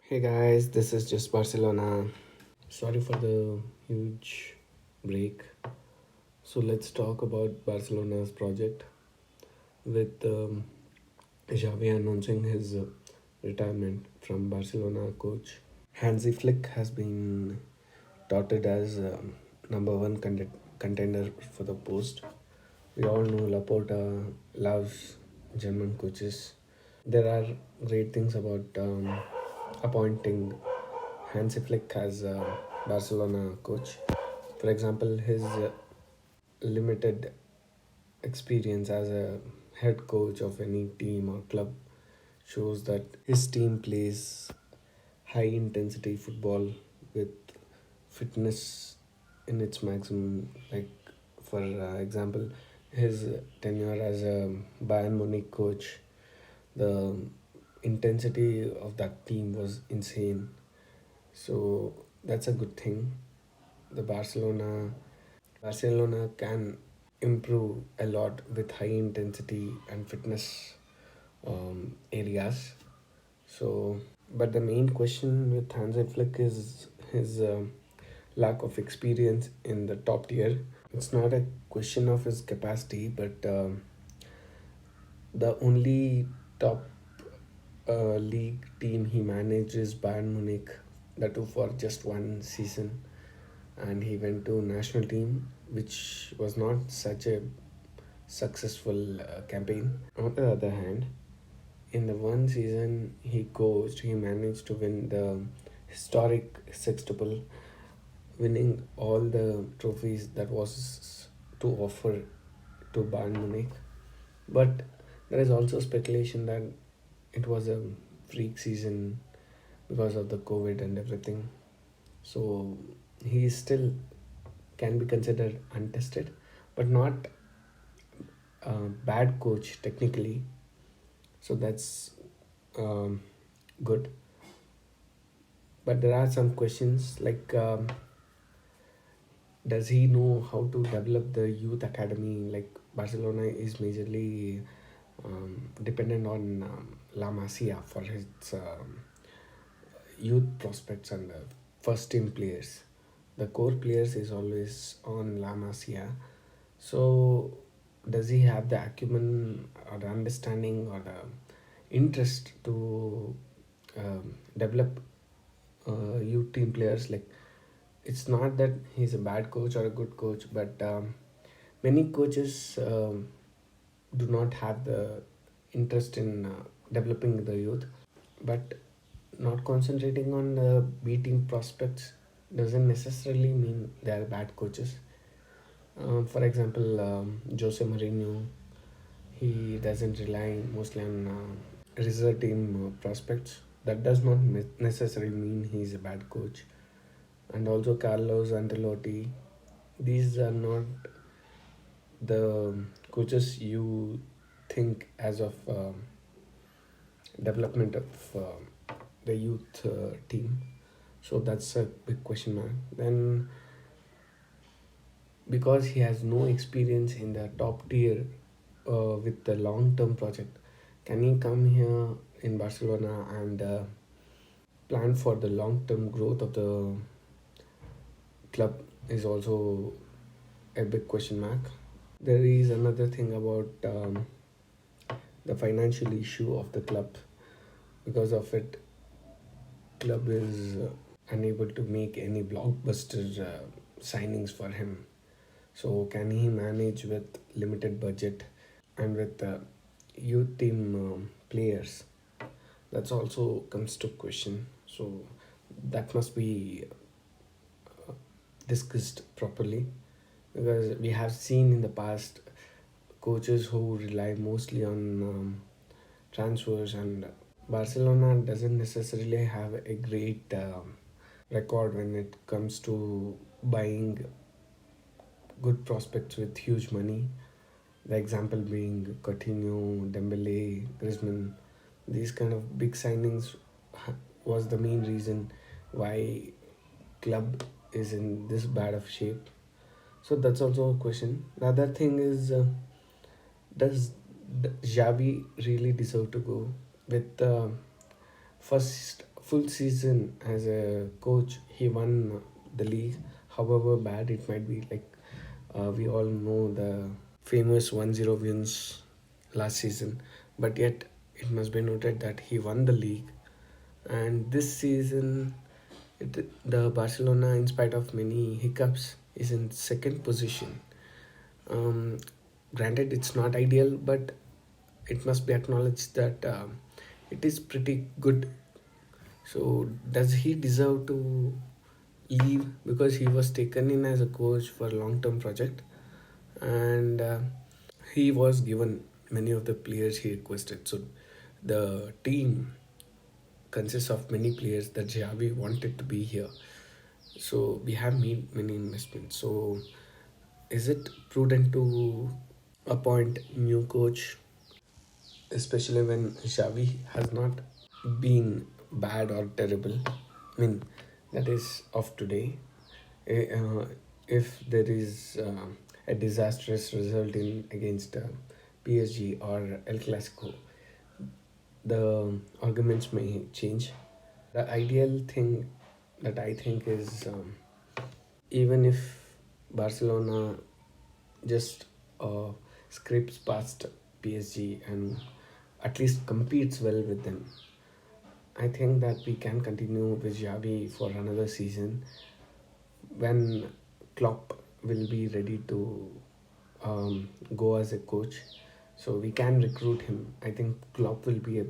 Hey guys, this is just Barcelona. Sorry for the huge break. So let's talk about Barcelona's project with Xavi announcing his retirement from Barcelona coach. Hansi Flick has been touted as number one contender for the post. We all know Laporta loves German coaches. There are great things about appointing Hansi Flick as Barcelona coach. For example, his limited experience as a head coach of any team or club shows that his team plays high intensity football with fitness in its maximum. Like, for example, his tenure as a Bayern Munich coach, the intensity of that team was insane. So that's a good thing. The Barcelona can improve a lot with high intensity and fitness areas. So, but the main question with Hansi Flick is his lack of experience in the top tier. It's not a question of his capacity, but the only top league team he managed is Bayern Munich, that too for just one season, and he went to national team, which was not such a successful campaign. On the other hand, in the one season he coached, he managed to win the historic sextuple, winning all the trophies that was to offer to Bayern Munich. But there is also speculation that it was a freak season because of the COVID and everything. So he still can be considered untested, but not a bad coach technically. So that's um, good. But there are some questions like, does he know how to develop the youth academy? Like, Barcelona is majorly dependent on La Masia for his youth prospects and first team players. The core players is always on La Masia. So does he have the acumen or the understanding or the interest to develop youth team players? Like, it's not that he's a bad coach or a good coach, but many coaches do not have the interest in developing the youth. But not concentrating on the B team prospects doesn't necessarily mean they are bad coaches. For example, Jose Mourinho, he doesn't rely mostly on reserve team prospects. That does not necessarily mean he's a bad coach. And also Carlos Ancelotti, these are not the coaches you think as of development of the youth team. So that's a big question mark. Then, because he has no experience in the top tier with the long term project, can he come here in Barcelona and plan for the long term growth of the club is also a big question mark. There is another thing about the financial issue of the club. Because of it, club is unable to make any blockbuster signings for him. So can he manage with limited budget and with youth team players? That's also comes to question. So that must be discussed properly, because we have seen in the past coaches who rely mostly on transfers, and Barcelona doesn't necessarily have a great record when it comes to buying good prospects with huge money. The example being Coutinho, Dembele, Griezmann. These kind of big signings was the main reason why club is in this bad of shape. So that's also a question. The other thing is, does Xavi really deserve to go with first full season as a coach. He won the league. However bad it might be, like we all know the famous 1-0 wins last season, but yet it must be noted that he won the league. And this season, the Barcelona, in spite of many hiccups, is in second position. Um, Granted, it's not ideal, but it must be acknowledged that it is pretty good. So, does he deserve to leave? Because he was taken in as a coach for a long-term project, and he was given many of the players he requested. So, the team consists of many players that Xavi wanted to be here. So we have made many investments. So is it prudent to appoint new coach, especially when Xavi has not been bad or terrible? I mean, that is of today. If there is a disastrous result in against PSG or El Clasico, the arguments may change. The ideal thing that I think is even if Barcelona just scrapes past PSG and at least competes well with them, I think that we can continue with Xavi for another season when Klopp will be ready to go as a coach. So we can recruit him. I think Klopp will be a